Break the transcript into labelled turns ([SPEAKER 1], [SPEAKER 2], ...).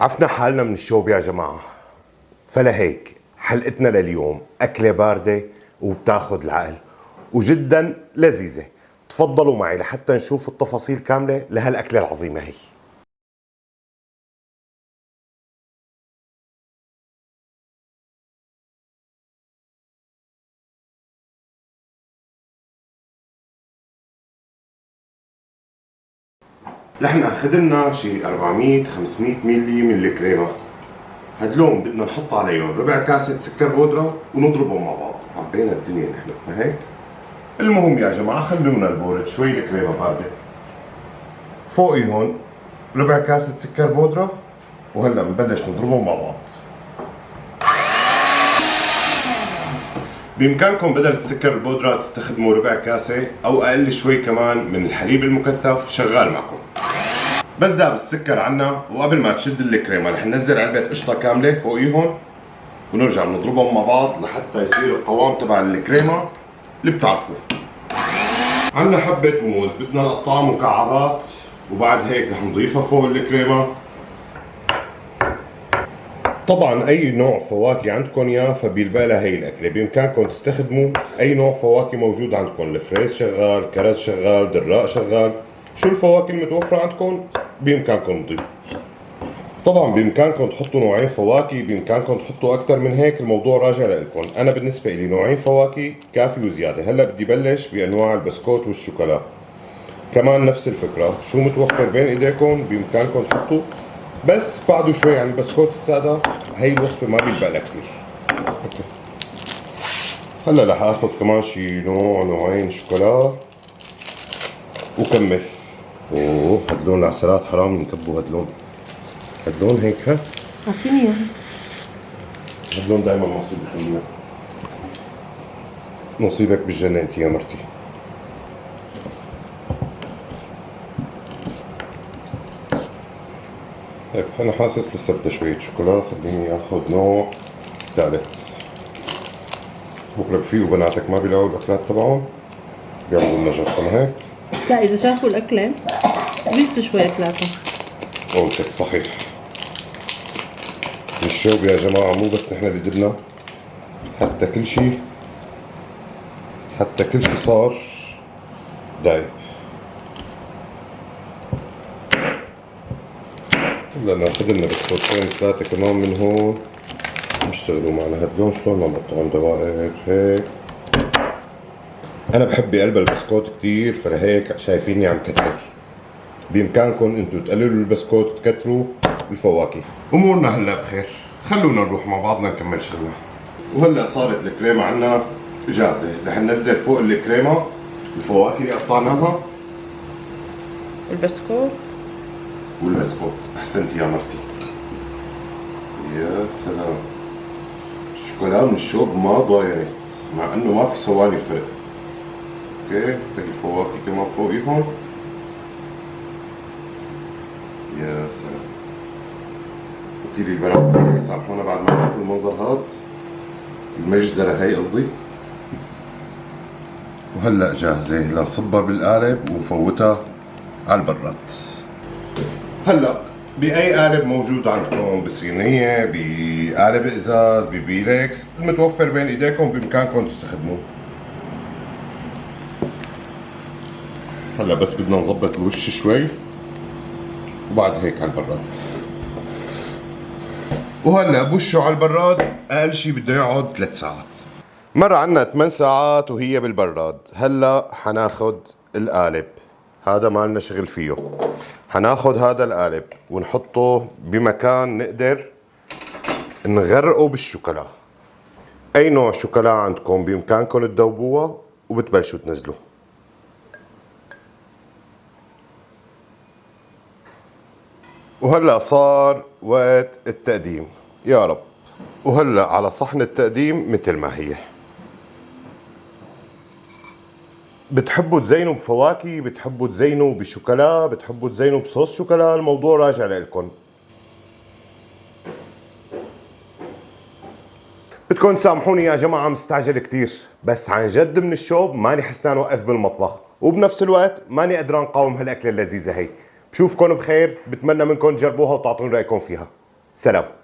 [SPEAKER 1] عفنا حالنا من الشوب يا جماعة، فلهيك حلقتنا لليوم أكلة باردة وبتاخد العقل وجدا لذيذة. تفضلوا معي لحتى نشوف التفاصيل كاملة لهالأكلة العظيمة هي. نحن اخذنا شي 400 500 ملي من الكريمة. هدلون بدنا نحط عليهم ربع كاسة سكر بودرة ونضربهم مع بعض. حبينا الدنيا نحن ما هيك؟ المهم يا جماعة خلونا البورد شوي الكريمة باردة. فوقي هون ربع كاسة سكر بودرة وهلا بنبلش نضربهم مع بعض. بإمكانكم بدل السكر البودرة تستخدموا ربع كاسة أو أقل شوي كمان من الحليب المكثف، شغال معكم. بس داب السكر عنا وقبل ما تشد الكريمة رح ننزل علبة قشطة كاملة فوقيهم ونرجع نضربهم مع بعض لحتى يصير القوام تبع الكريمة اللي بتعرفوه. عنا حبة موز بدنا نقطعها مكعبات وبعد هيك رح نضيفها فوق الكريمة. طبعا اي نوع فواكه عندكم اياه فبيلبق لها هي الاكله. بامكانكم تستخدموا اي نوع فواكه موجود عندكم، الفريز شغال، كرز شغال، دراء شغال، شو الفواكه المتوفره عندكم بامكانكم تضيفوا. طبعا بامكانكم تحطوا نوعين فواكه، بامكانكم تحطوا اكثر من هيك، الموضوع راجع لكم. انا بالنسبه لي نوعين فواكه كافي وزياده. هلا بدي بلش بانواع البسكوت والشوكولا، كمان نفس الفكره، شو متوفر بين ايديكم بامكانكم تحطوا. بس بعده شوي عن البسكوت السادة، هي الوصفة ما بيلبق لها كثير. هلا رح اخذ كمان شي نوعين شوكولا وكمل. اوه هدلون العسلات حرام ينكبوا هدلون. هدلون هيك ها؟
[SPEAKER 2] اعطيني اياها.
[SPEAKER 1] هدلون دايما نصيب خلينا. نصيبك بالجنة انت يا مرتي. طيب انا حاسس لسه بدي شوية شوكولا، خليني اخذ نوع ثالث. بكره بفيقوا بناتك ما بيلاقوا الاكلات تبعهم بيعملوا لنا جرثة ما هيك؟
[SPEAKER 2] بس لا، اذا شافوا الاكله بينسوا شوي اكلاتهم.
[SPEAKER 1] قولتك صحيح. الشوب يا جماعة مو بس نحن اللي دبنا، حتى كل شي صار دايب. هلا ناخذ لنا بسكوتين ثلاثة كمان من هون بيشتغلوا معنا. هدلون شلون ما بقطعهم دوائر هيك. أنا بحب بقلب البسكوت كتير فلهيك شايفيني عم كتر. بإمكانكم انتو تقللوا البسكوت تكتروا الفواكه. أمورنا هلا بخير، خلونا نروح مع بعضنا نكمل شغلنا. وهلا صارت الكريمة عنا جاهزة، رح ننزل فوق الكريمة الفواكه اللي قطعناها والبسكوت. أحسنتي يا مرتي. يا سلام، الشوكولا من الشوب ما ضايعت مع انه ما في ثواني الفرق. اوكي باقي الفواكه كمان فوقيهم. يا سلام. قلت لي البنات يسامحونا بعد ما يشوفوا المنظر هذا، المجزرة هي قصدي. وهلا جاهزة لنصبها بالقالب ونفوتها على البراد. هلا بأي قالب موجود عندكم، بصينية، بقالب ازاز، ببيركس، المتوفر بين ايديكم بامكانكم تستخدموه. هلا بس بدنا نظبط الوش شوي وبعد هيك على البراد. وهلا بوشه على البراد اقل شي بده يقعد 3 ساعات. مر عنا 8 ساعات وهي بالبراد. هلا حناخد القالب، هذا مالنا شغل فيه. حناخد هذا القالب ونحطه بمكان نقدر نغرقه بالشوكولا. اي نوع شوكولا عندكم بامكانكم تذوبوها وبتبلشوا تنزلوا. وهلا صار وقت التقديم يا رب. وهلا على صحن التقديم مثل ما هي. بتحبوا تزينوا بفواكه، بتحبوا تزينوا بشوكولا، بتحبوا تزينوا بصوص شوكولا، الموضوع راجع لكم. بدكم تسامحوني يا جماعة مستعجل كتير، بس عن جد من الشوب ماني حسنان وقف بالمطبخ، وبنفس الوقت ماني قدران قاوم هالأكلة اللذيذة هي. بشوفكم بخير، بتمنى منكم تجربوها وتعطوني رأيكم فيها. سلام.